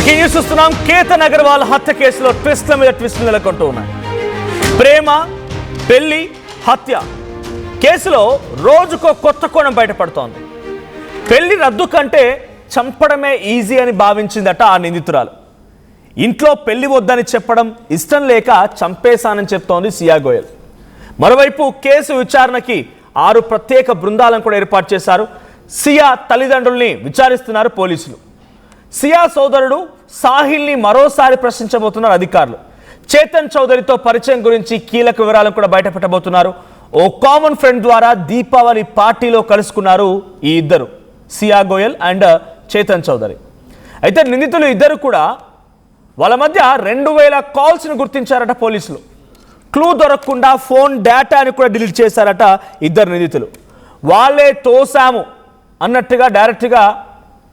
News చూస్తున్నాం. కేతన్ అగర్వాల్ హత్య కేసులో ట్విస్ట్ల మీద ట్విస్టులు నెలకొంటూ ఉన్నాయి. ప్రేమ, పెళ్లి, హత్య కేసులో రోజుకో కొత్త కోణం బయటపడుతోంది. పెళ్లి రద్దు కంటే చంపడమే ఈజీ అని భావించిందట ఆ నిందితురాలు. ఇంట్లో పెళ్లి వద్దని చెప్పడం ఇష్టం లేక చంపేశానని చెప్తోంది సియా గోయల్. మరోవైపు కేసు విచారణకి 6 ప్రత్యేక బృందాలను కూడా ఏర్పాటు చేశారు. సియా తల్లిదండ్రుల్ని విచారిస్తున్నారు పోలీసులు. సియా సోదరుడు సాహిల్ని మరోసారి ప్రశ్నించబోతున్నారు అధికారులు. చేతన్ చౌదరితో పరిచయం గురించి కీలక వివరాలను కూడా బయటపెట్టబోతున్నారు. ఓ కామన్ ఫ్రెండ్ ద్వారా దీపావళి పార్టీలో కలుసుకున్నారు ఈ ఇద్దరు, సియా గోయల్ అండ్ చేతన్ చౌదరి. అయితే నిందితులు ఇద్దరు కూడా వాళ్ళ మధ్య 2000 కాల్స్ను గుర్తించారట పోలీసులు. క్లూ దొరకకుండా ఫోన్ డేటాని కూడా డిలీట్ చేశారట ఇద్దరు నిందితులు. వాళ్ళే తోసాము అన్నట్టుగా డైరెక్ట్గా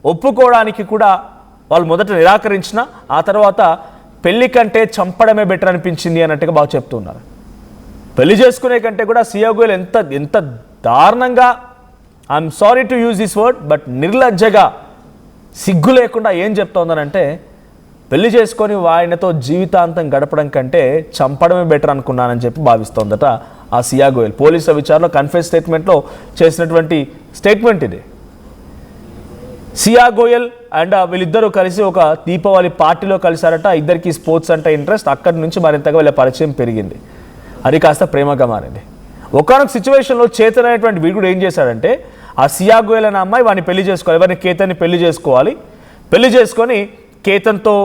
ఒప్పుకోవడానికి కూడా వాళ్ళు మొదట నిరాకరించిన ఆ తర్వాత పెళ్లి కంటే చంపడమే బెటర్ అనిపించింది అన్నట్టుగా బాగా చెప్తున్నారు. పెళ్లి చేసుకునే కంటే కూడా సియా గోయల్ ఎంత దారుణంగా, I'm sorry to use this word, but నిర్లజ్జగా సిగ్గు లేకుండా ఏం చెప్తోందనంటే, పెళ్లి చేసుకొని ఆయనతో జీవితాంతం గడపడం కంటే చంపడమే బెటర్ అనుకున్నానని చెప్పి భావిస్తోందట ఆ సియా గోయల్. పోలీసుల విచారణలో కన్ఫెస్ స్టేట్మెంట్లో చేసినటువంటి స్టేట్మెంట్ ఇది. సియా గోయల్ అండ్ వీళ్ళిద్దరూ కలిసి ఒక దీపావళి పార్టీలో కలిశారట. ఇద్దరికి స్పోర్ట్స్ అంటే ఇంట్రెస్ట్. అక్కడి నుంచి మరింతగా వీళ్ళ పరిచయం పెరిగింది. అది కాస్త ప్రేమగా మారింది. ఒకనొక సిచ్యువేషన్లో చేతన్ అనేటువంటి వీడు ఏం చేశాడంటే, ఆ సియా గోయల్ అనే అమ్మాయి వాడిని పెళ్లి చేసుకోవాలి, ఎవరిని కేతన్ని పెళ్లి చేసుకోవాలి. పెళ్లి చేసుకొని కేతన్తో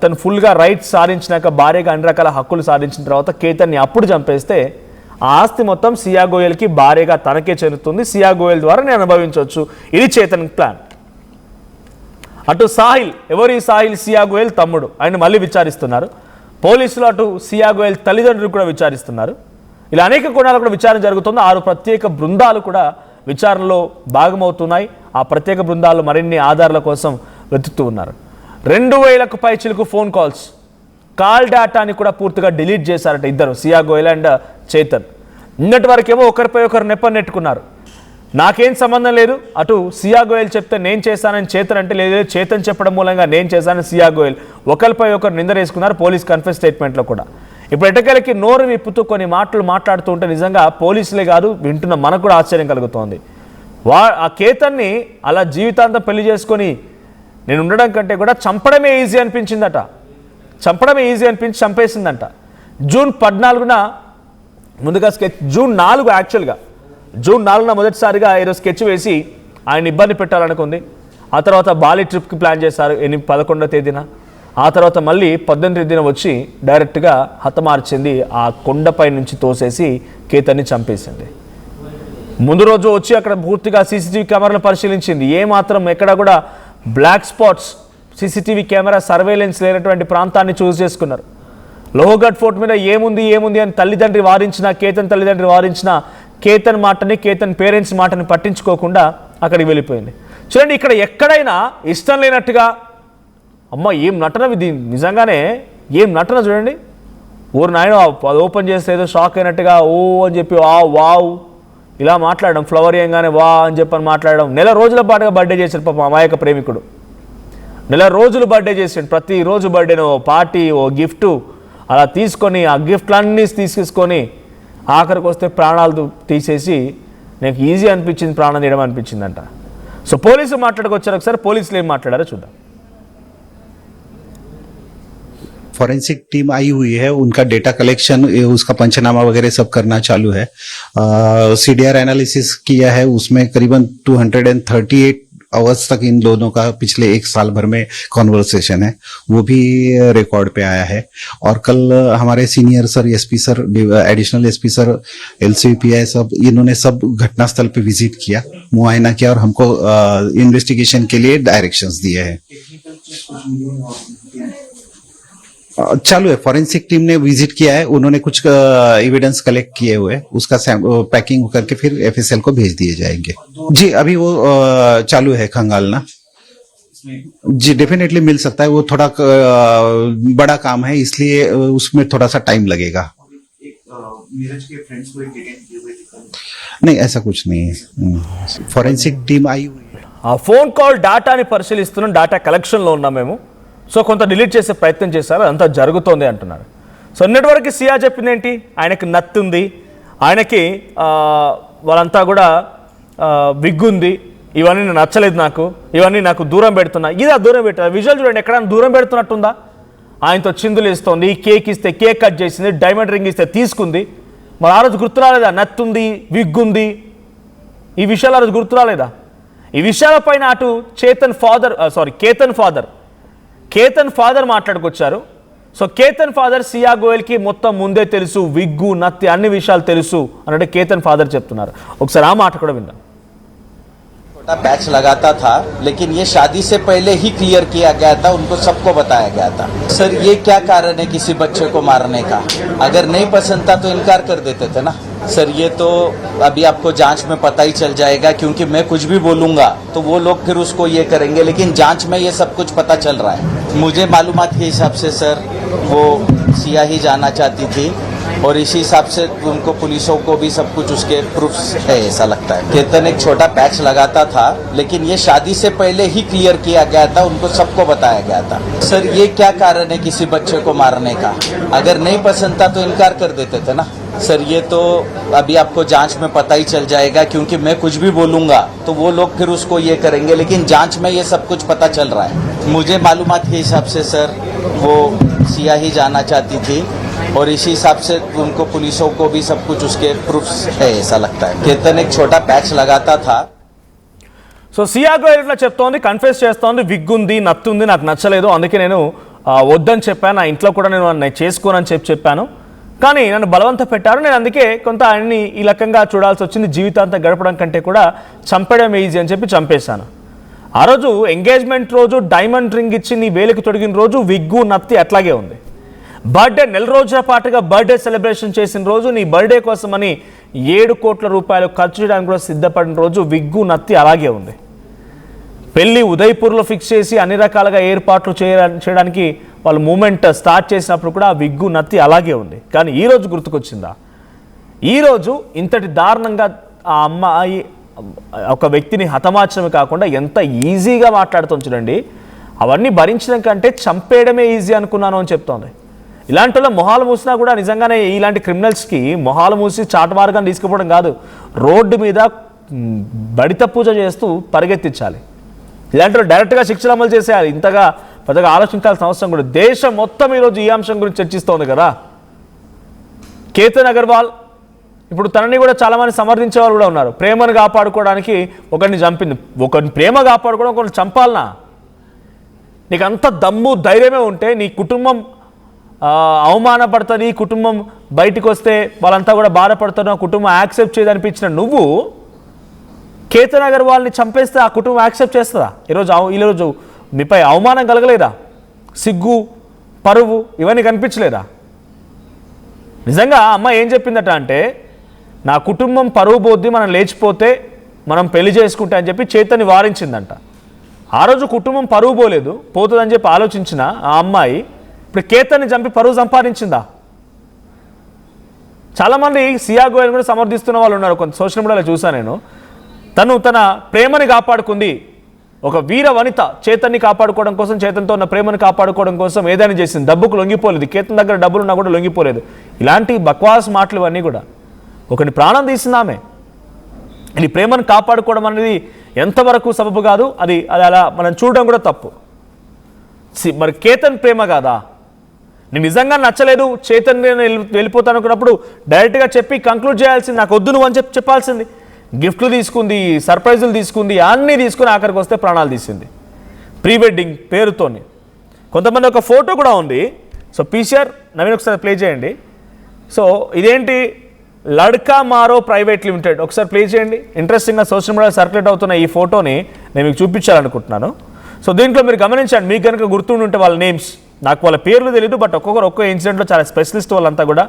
తను ఫుల్గా రైట్స్ సాధించినాక, భార్యగా అన్ని రకాల హక్కులు సాధించిన తర్వాత కేతన్ని అప్పుడు చంపేస్తే ఆ ఆస్తి మొత్తం సియా గోయల్కి భార్యగా తనకే చెందుతుంది. సియా గోయల్ ద్వారా నేను అనుభవించవచ్చు. ఇది చేతన్ ప్లాన్. అటు సాహిల్, ఎవరు ఈ సాహిల్? సియా గోయల్ తమ్ముడు. ఆయన మళ్ళీ విచారిస్తున్నారు పోలీసులు. అటు సియా గోయల్ తల్లిదండ్రులు కూడా విచారిస్తున్నారు. ఇలా అనేక కోణాలు కూడా విచారణ జరుగుతుంది. 6 ప్రత్యేక బృందాలు కూడా విచారణలో భాగమవుతున్నాయి. ఆ ప్రత్యేక బృందాలు మరిన్ని ఆధారాల కోసం వెతుకుతూ ఉన్నారు. 2000కు పైచిలకు ఫోన్ కాల్స్, కాల్ డేటాని కూడా పూర్తిగా డిలీట్ చేశారట ఇద్దరు, సియా గోయల్ అండ్ చేతన్. నిన్నటి వరకేమో ఒకరిపై ఒకరు నెట్టుకున్నారు. నాకేం సంబంధం లేదు, అటు సియా గోయల్ చెప్తే నేను చేశానని చేతన్ అంటే, లేదు చేతన్ చెప్పడం మూలంగా నేను చేశానని సియా గోయల్. ఒకరిపై ఒకరు నిందరేసుకున్నారు పోలీస్ కన్ఫెస్ స్టేట్మెంట్లో కూడా. ఇప్పుడు ఎటకెలకి నోరు విప్పుతూ కొన్ని మాటలు మాట్లాడుతూ ఉంటే నిజంగా పోలీసులే కాదు వింటున్న మనకు కూడా ఆశ్చర్యం కలుగుతోంది. ఆ కేతన్ని అలా జీవితాంతం పెళ్లి చేసుకొని నేను ఉండడం కంటే కూడా చంపడమే ఈజీ అనిపించిందట. చంపడమే ఈజీ అనిపించి చంపేసిందంట. జూన్ 14న ముందుగా జూన్ 4 యాక్చువల్గా జూన్ 4న మొదటిసారిగా ఈరోజు స్కెచ్ వేసి ఆయన ఇబ్బంది పెట్టాలనుకుంది. ఆ తర్వాత బాలి ట్రిప్కి ప్లాన్ చేశారు 11వ తేదీన. ఆ తర్వాత మళ్ళీ 18వ తేదీన వచ్చి డైరెక్ట్గా హతమార్చింది. ఆ కొండపై నుంచి తోసేసి కేతన్ని చంపేసింది. ముందు రోజు వచ్చి అక్కడ పూర్తిగా సీసీటీవీ కెమెరాలు పరిశీలించింది. ఏమాత్రం ఎక్కడ కూడా black spots, CCTV camera surveillance లేనటువంటి ప్రాంతాన్ని చూస్ చేసుకున్నారు. లోహగఢ్ ఫోర్ట్ మీద ఏముంది అని తల్లిదండ్రి వారించిన, కేతన్ తల్లిదండ్రి వారించిన, కేతన్ మాటని, కేతన్ పేరెంట్స్ మాటని పట్టించుకోకుండా అక్కడికి వెళ్ళిపోయింది. చూడండి, ఇక్కడ ఎక్కడైనా ఇష్టం లేనట్టుగా, అమ్మ ఏం నటన ఇది, నిజంగానే ఏం నటన చూడండి. ఊరు నాయన అది ఓపెన్ చేస్తే ఏదో షాక్ అయినట్టుగా ఓ అని చెప్పి వావ్ ఇలా మాట్లాడడం, ఫ్లవర్ వేయంగానే వా అని చెప్పని మాట్లాడడం. 1 నెల రోజుల పాటుగా బర్త్డే చేశాడు పాపం అమాయక ప్రేమికుడు. 1 నెల రోజులు బర్త్డే చేసాడు. ప్రతిరోజు బర్త్డేను ఓ పార్టీ, ఓ గిఫ్ట్ అలా తీసుకొని ఆ గిఫ్ట్లన్నీ తీసుకొని ఆఖరికి వస్తే ప్రాణాలు తీసేసి నాకు ఈజీ అనిపించింది, ప్రాణం తీయడం అనిపించిందంట. సో పోలీసులు మాట్లాడుకొచ్చారు. ఒకసారి పోలీసులు ఏం మాట్లాడారో చూద్దాం. फॉरेंसिक टीम आई हुई है, उनका डेटा कलेक्शन, उसका पंचनामा वगैरह सब करना चालू है. सीडीआर एनालिसिस किया है, उसमें करीबन 238 आवर्स तक इन दोनों का पिछले 1 साल भर में कॉन्वर्सेशन है, वो भी रिकॉर्ड पे आया है. और कल हमारे senior sir, SP sir, additional SP sir, LCPI सब, इन्होंने सब घटनास्थल पे विजिट किया, मुआयना किया और हमको इन्वेस्टिगेशन के लिए डायरेक्शंस दिए हैं. चालू है. फॉरेंसिक टीम ने विजिट किया है, उन्होंने कुछ एविडेंस कलेक्ट किए हुए, उसका पैकिंग करके फिर एफएसएल को भेज दिए जाएंगे. जी अभी वो चालू है खंगालना. जी डेफिनेटली मिल सकता है. वो थोड़ा बड़ा काम है, इसलिए उसमें थोड़ा सा टाइम लगेगा. नीरज के फ्रेंड्स को नहीं, ऐसा कुछ नहीं है. फॉरेंसिक टीम आई हुई है. ఆ ఫోన్ కాల్ డేటాని పరిశీలిస్తున్నాం. డేటా కలెక్షన్లో ఉన్నాం మేము. సో కొంత డిలీట్ చేసే ప్రయత్నం చేశారు, అదంతా జరుగుతోంది అంటున్నారు. సో నిన్నటి సియా చెప్పింది ఏంటి, ఆయనకి నత్తుంది, ఆయనకి వాళ్ళంతా కూడా విగ్గుంది, ఇవన్నీ నచ్చలేదు, ఇవన్నీ నాకు దూరం పెడుతున్నా. ఇదా దూరం పెట్టారు? విజువల్ చూడండి, ఎక్కడైనా దూరం పెడుతున్నట్టుందా? ఆయనతో చిందులు ఇస్తోంది, కేక్ ఇస్తే కేక్ కట్ చేసింది, డైమండ్ రింగ్ ఇస్తే తీసుకుంది. మరి ఆ రోజు గుర్తు రాలేదా నత్తుంది, విగ్గుంది, ఈ విషయాలు ఆ రోజు గుర్తు రాలేదా? ఈ విషయాలపైన అటు కేతన్ ఫాదర్ మాట్లాడుకొచ్చారు. సో కేతన్ ఫాదర్ సియా గోయల్కి మొత్తం ముందే తెలుసు, విగ్గు నత్తి అన్ని విషయాలు తెలుసు అన్నట్టు కేతన్ ఫాదర్ చెప్తున్నారు. ఒకసారి ఆ మాట కూడా విందాం. पैच लगाता था, लेकिन ये शादी से पहले ही क्लियर किया गया था, उनको सबको बताया गया था. सर ये क्या कारण है किसी बच्चे को मारने का? अगर नहीं पसंद था तो इनकार कर देते थे ना. सर ये तो अभी आपको जांच में पता ही चल जाएगा, क्योंकि मैं कुछ भी बोलूंगा तो वो लोग फिर उसको ये करेंगे, लेकिन जांच में ये सब कुछ पता चल रहा है. मुझे मालूमात के हिसाब से सर वो सिया ही जाना चाहती थी, और इसी हिसाब से उनको पुलिसों को भी सब कुछ उसके प्रूफ्स है, ऐसा लगता है. केतन एक छोटा पैच लगाता था, लेकिन ये शादी से पहले ही क्लियर किया गया था, उनको सबको बताया गया था. सर ये क्या कारण है किसी बच्चे को मारने का? अगर नहीं पसंद था तो इनकार कर देते थे ना. सर ये तो अभी आपको जांच में पता ही चल जाएगा, क्योंकि मैं कुछ भी बोलूंगा तो वो लोग फिर उसको ये करेंगे, लेकिन जांच में ये सब कुछ पता चल रहा है. मुझे मालूमात के हिसाब से सर वो सिया ही जाना चाहती थी, और इसी हिसाब से उनको पुलिसों को भी सब कुछ उसके प्रूफ्स है, ऐसा लगता है. केतन एक छोटा पैच लगाता था. సో సియా గోయల్ ఇట్లా చెప్తోంది, కన్ఫెస్ చేస్తోంది, విగ్గుంది నత్తుంది, నాకు నచ్చలేదు, అందుకే నేను వద్దని చెప్పాను, నా ఇంట్లో కూడా నేను చేసుకోనని చెప్పాను, కానీ నన్ను బలవంత పెట్టారు, నేను అందుకే కొంత ఆయన్ని ఈ రకంగా చూడాల్సి వచ్చింది, జీవితాంతం గడపడం కంటే కూడా చంపడం ఈజీ అని చెప్పి చంపేశాను. ఆ రోజు ఎంగేజ్మెంట్ రోజు డైమండ్ రింగ్ ఇచ్చి నీ వేలికి తొడిగిన రోజు విగ్గు నత్తి అట్లాగే ఉంది. బర్త్డే నెల రోజుల పాటుగా బర్త్డే సెలబ్రేషన్ చేసిన రోజు, నీ బర్త్డే కోసమని 7 కోట్ల రూపాయలు ఖర్చు చేయడానికి కూడా సిద్ధపడిన రోజు విగ్గు నత్తి అలాగే ఉంది. పెళ్లి ఉదయ్పూర్లో ఫిక్స్ చేసి అన్ని రకాలుగా ఏర్పాట్లు చేయడానికి వాళ్ళు మూమెంట్ స్టార్ట్ చేసినప్పుడు కూడా ఆ విగ్గు నత్తి అలాగే ఉంది. కానీ ఈరోజు గుర్తుకొచ్చిందా? ఈరోజు ఇంతటి దారుణంగా ఆ అమ్మాయి ఒక వ్యక్తిని హతమార్చడమే కాకుండా ఎంత ఈజీగా మాట్లాడుతుంది చూడండి. అవన్నీ భరించడం కంటే చంపేయడమే ఈజీ అనుకున్నాను అని చెప్తోంది. ఇలాంటి వాళ్ళ మొహాలు మూసినా కూడా నిజంగానే ఇలాంటి క్రిమినల్స్కి మొహాలు మూసి చాటు మార్గం తీసుకుపోవడం కాదు, రోడ్డు మీద బడిత పూజ చేస్తూ పరిగెత్తించాలి. ఇలాంటి డైరెక్ట్గా శిక్షలు అమలు చేసేయాలి. ఇంతగా పెద్దగా ఆలోచించాల్సిన అవసరం కూడా. దేశం మొత్తం ఈరోజు ఈ అంశం గురించి చర్చిస్తోంది కదా. కేతన్ అగర్వాల్ ఇప్పుడు తనని కూడా చాలామంది సమర్థించే వాళ్ళు కూడా ఉన్నారు. ప్రేమను కాపాడుకోవడానికి ఒకరిని చంపింది, ఒకరిని ప్రేమ కాపాడుకోవడం ఒకరిని చంపాలనా? నీకు అంత దమ్ము ధైర్యమే ఉంటే నీ కుటుంబం అవమానపడుతుంది, కుటుంబం బయటికి వస్తే వాళ్ళంతా కూడా బాధపడుతున్నా, కుటుంబం యాక్సెప్ట్ చేయదనిపించిన నువ్వు కేతన్ అగర్వాల్ని చంపేస్తే ఆ కుటుంబం యాక్సెప్ట్ చేస్తుందా? ఈరోజు మీపై అవమానం కలగలేదా? సిగ్గు, పరువు ఇవన్నీ కనిపించలేదా? నిజంగా అమ్మ ఏం చెప్పిందట అంటే, నా కుటుంబం పరువు పోద్ది, మనం లేచిపోతే మనం పెళ్లి చేసుకుంటా అని చెప్పి చేతన్ని వారించిందంట. ఆ రోజు కుటుంబం పరువు పోతుందని చెప్పి ఆలోచించిన ఆ అమ్మాయి ఇప్పుడు కేతన్ని చంపి పరువు సంపాదించిందా? చాలామంది సియా గోయల్ కూడా సమర్థిస్తున్న వాళ్ళు ఉన్నారు. కొంత సోషల్ మీడియాలో చూసాను నేను. తన ప్రేమని కాపాడుకుంది, ఒక వీర వనిత చేతన్ని కాపాడుకోవడం కోసం, చేతన్తో ఉన్న ప్రేమను కాపాడుకోవడం కోసం ఏదైనా చేసింది, డబ్బుకు లొంగిపోలేదు. కేతన్ దగ్గర డబ్బులు ఉన్నా కూడా లొంగిపోలేదు. ఇలాంటి బక్వాస్ మాటలు ఇవన్నీ కూడా. ఒకరిని ప్రాణం తీసిందామే. ఇది ప్రేమను కాపాడుకోవడం అనేది ఎంతవరకు సబబు కాదు, అది అలా మనం చూడడం కూడా తప్పు. మరి కేతన్ ప్రేమ కాదా? నేను నిజంగా నచ్చలేదు, చేతన్ నేను వెళ్ళిపోతాను అనుకున్నప్పుడు డైరెక్ట్గా చెప్పి కంక్లూడ్ చేయాల్సింది, నాకు వద్దు నువ్వు అని చెప్పాల్సింది. గిఫ్ట్లు తీసుకుంది, సర్ప్రైజులు తీసుకుంది, అన్నీ తీసుకుని ఆఖరికి వస్తే ప్రాణాలు తీసింది ప్రీ వెడ్డింగ్ పేరుతోని. కొంతమంది ఒక ఫోటో కూడా ఉంది. సో పీసీఆర్ నవీన్ ఒకసారి ప్లే చేయండి. సో ఇదేంటి, లడ్కా మారో ప్రైవేట్ లిమిటెడ్, ఒకసారి ప్లే చేయండి. ఇంట్రెస్టింగ్గా సోషల్ మీడియా సర్క్యులేట్ అవుతున్న ఈ ఫోటోని నేను మీకు చూపించాలనుకుంటున్నాను. సో దీంట్లో మీరు గమనించండి, మీకు కనుక గుర్తుంటే వాళ్ళ నేమ్స్, నాకు వాళ్ళ పేర్లు తెలియదు, బట్ ఒక్కొక్క ఇన్సిడెంట్లో చాలా స్పెషలిస్ట్ వాళ్ళంతా కూడా.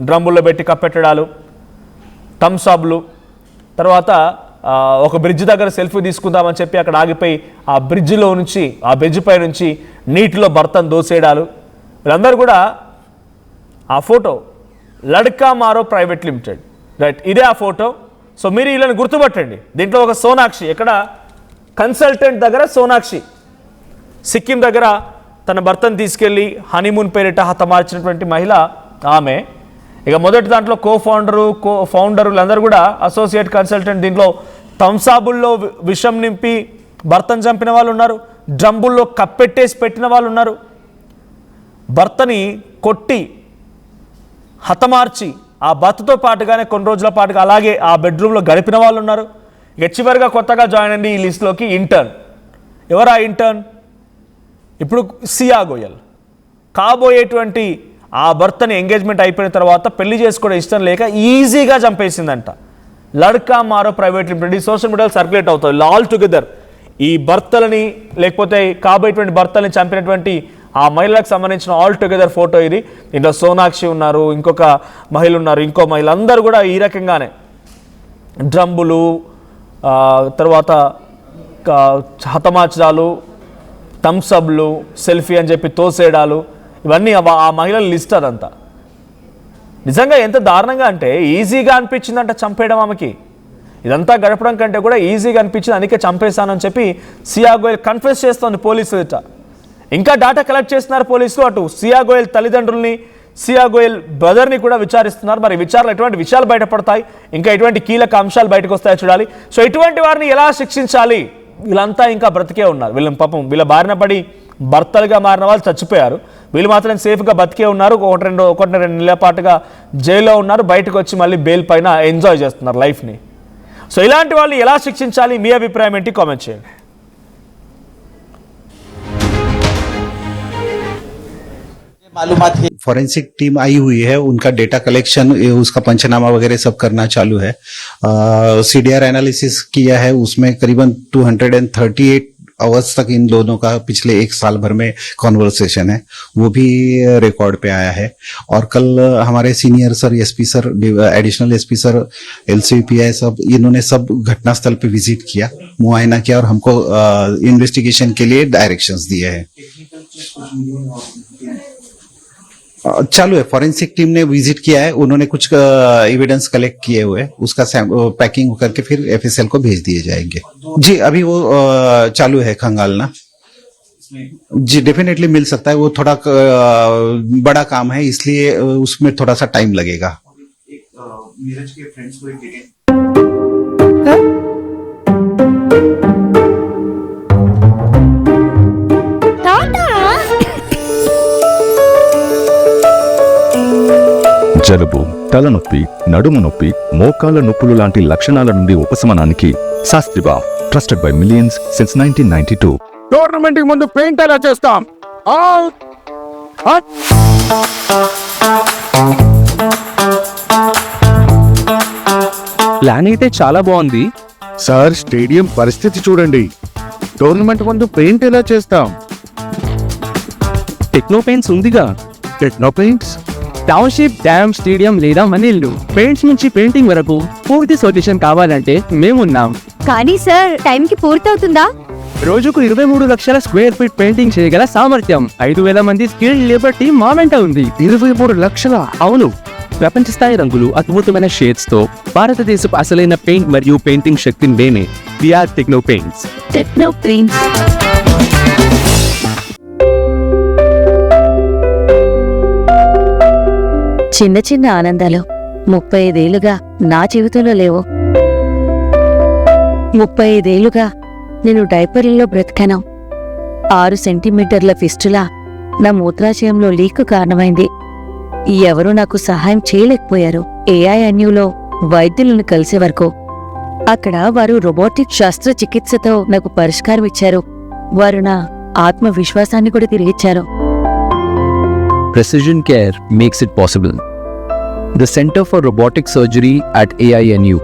డ్రమ్ముల్లో పెట్టి కప్పెట్టడాలు, థమ్సాప్లు, తర్వాత ఒక బ్రిడ్జ్ దగ్గర సెల్ఫీ తీసుకుందామని చెప్పి అక్కడ ఆగిపోయి ఆ బ్రిడ్జ్ పై నుంచి నీటిలో భర్తను దోసేయడాలు, వీళ్ళందరూ కూడా ఆ ఫోటో లడ్కా మారో ప్రైవేట్ లిమిటెడ్, రైట్, ఇదే ఆ ఫోటో. సో మీరు వీళ్ళని గుర్తుపట్టండి. దీంట్లో ఒక సోనాక్షి, ఎక్కడ కన్సల్టెంట్ దగ్గర సిక్కిం దగ్గర తన భర్తను తీసుకెళ్ళి హనీమూన్ పేరిట హతమార్చినటువంటి మహిళ ఆమె. ఇక మొదటి దాంట్లో ఫౌండర్లు అందరూ కూడా అసోసియేట్ కన్సల్టెంట్. దీంట్లో థమ్సాబుల్లో విషం నింపి భర్తను చంపిన వాళ్ళు ఉన్నారు, డ్రమ్బుల్లో కప్పెట్టేసి పెట్టిన వాళ్ళు ఉన్నారు, భర్తని కొట్టి హతమార్చి ఆ భర్తతో పాటుగానే కొన్ని రోజుల పాటుగా అలాగే ఆ బెడ్రూమ్లో గడిపిన వాళ్ళు ఉన్నారు. ఇక చివరిగా కొత్తగా జాయిన్ అయింది ఈ లిస్టులోకి ఇంటర్న్. ఎవరు ఆ ఇంటర్న్? ఇప్పుడు సియా గోయల్ కాబోయేటువంటి ఆ భర్తని ఎంగేజ్మెంట్ అయిపోయిన తర్వాత పెళ్లి చేసుకోవడం ఇష్టం లేక ఈజీగా చంపేసిందంట. లడ్కా మారో ప్రైవేట్ లిమిటెడ్. ఈ సోషల్ మీడియాలో సర్క్యులేట్ అవుతుంది ఆల్ టుగెదర్. ఈ భర్తలని లేకపోతే కాబోయేటువంటి భర్తల్ని చంపినటువంటి ఆ మహిళలకు సంబంధించిన ఆల్ టుగెదర్ ఫోటో ఇది. ఇంట్లో సోనాక్షి ఉన్నారు, ఇంకొక మహిళ ఉన్నారు, ఇంకో మహిళ, అందరూ కూడా ఈ రకంగానే డ్రమ్బులు, తర్వాత హతమార్చాలు, థమ్సప్లు, సెల్ఫీ అని చెప్పి తోసేయడాలు, ఇవన్నీ ఆ మహిళల లిస్ట్. అదంతా నిజంగా ఎంత దారుణంగా అంటే ఈజీగా అనిపించిందంట చంపేయడం ఆమెకి. ఇదంతా గడపడం కంటే కూడా ఈజీగా అనిపించింది, అందుకే చంపేశానని చెప్పి సియా గోయల్ కన్ఫెస్ చేస్తోంది పోలీసులు. ఇంకా డేటా కలెక్ట్ చేస్తున్నారు పోలీసులు. అటు సియా గోయల్ తల్లిదండ్రుల్ని, సియా గోయల్ బ్రదర్ని కూడా విచారిస్తున్నారు. మరి విచారణలో ఎటువంటి విషయాలు బయటపడతాయి, ఇంకా ఎటువంటి కీలక అంశాలు బయటకు వస్తాయో చూడాలి. సో ఇటువంటి వారిని ఎలా శిక్షించాలి? వీళ్ళంతా ఇంకా బ్రతికే ఉన్నారు. వీళ్ళ బారిన పడి భర్తలుగా మారిన వాళ్ళు చచ్చిపోయారు, వీళ్ళు మాత్రం సేఫ్గా బతికే ఉన్నారు. ఒకటి రెండు నెలల పాటుగా జైల్లో ఉన్నారు, బయటకు వచ్చి మళ్ళీ బెయిల్ పైన ఎంజాయ్ చేస్తున్నారు లైఫ్ని. సో ఇలాంటి వాళ్ళు ఎలా శిక్షించాలి? మీ అభిప్రాయం ఏంటి? కామెంట్ చేయండి. फॉरेंसिक टीम आई हुई है, उनका डेटा कलेक्शन, उसका पंचनामा वगैरह सब करना चालू है. सीडीआर एनालिसिस किया है, उसमें करीबन 238 आवर्स तक इन दोनों का पिछले एक साल भर में कॉन्वर्सेशन है, वो भी रिकॉर्ड पे आया है. और कल हमारे senior sir, SP sir, additional SP sir, LCPI सब, इन्होंने सब घटनास्थल पे विजिट किया, मुआयना किया और हमको इन्वेस्टिगेशन के लिए डायरेक्शंस दिए हैं. चालू है. फॉरेंसिक टीम ने विजिट किया है, उन्होंने कुछ एविडेंस कलेक्ट किए हुए, उसका पैकिंग करके फिर एफएसएल को भेज दिए जाएंगे. जी अभी वो चालू है खंगालना. जी डेफिनेटली मिल सकता है, वो थोड़ा बड़ा काम है, इसलिए उसमें थोड़ा सा टाइम लगेगा. नीरज के फ्रेंड्स को జలుబు, తలనొప్పి, నడుము నొప్పి, మోకాళ్ల నొప్పులు లాంటి లక్షణాల నుండి ఉపశమనానికి శాస్త్రిబా, trusted by millions since 1992. Tournament కి ముందు పెయింట్ ఎలా చేస్తాం? ప్లాన్ అయితే చాలా బాగుంది సార్, స్టేడియం పరిస్థితి చూడండి. టోర్నమెంట్ ముందు పెయింట్ ఎలా చేస్తాం? టెక్నో పెయింట్స్ ఉందిగా. Techno paints, township, dam, stadium లేదా మనీళ్లు, పెయింట్స్ నుంచి పెయింటింగ్ వరకు పూర్తి సొల్యూషన్ కావాలంటే మేమున్నాం. కానీ సార్, టైంకి పూర్తవుతుందా? రోజుకు 23 లక్షల స్క్వేర్ ఫీట్ పెయింటింగ్ చేయగల సామర్థ్యం, 5,000 మంది స్కిల్డ్ లేబర్ టీం మా వెంట ఉంది. 23 లక్షల? అవును. ప్రపంచ స్థాయి రంగులు, అద్భుతమైన షేడ్స్ తో భారతదేశపు అసలైన పెయింట్ మరియు పెయింటింగ్ శక్తిని నేనే. VR techno paints. Techno paints. చిన్న చిన్న ఆనందాలు 35 ఏళ్లుగా నా జీవితంలో లేవు. 35 ఏళ్లుగా నేను డైపర్లలో బ్రతికాను. 6 సెంటీమీటర్ల ఫిస్టులా నా మూత్రాశయంలో లీక్ కారణమైంది. ఎవరూ నాకు సహాయం చేయలేకపోయారు. ఏఐఎన్యూలో వైద్యులను కలిసే వరకు. అక్కడ వారు రోబోటిక్ శస్త్రచికిత్సతో నాకు పరిష్కారం ఇచ్చారు. వారు నా ఆత్మవిశ్వాసాన్ని కూడా తిరిగిచ్చారు. Precision care makes it possible. The Center for Robotic Surgery at AINU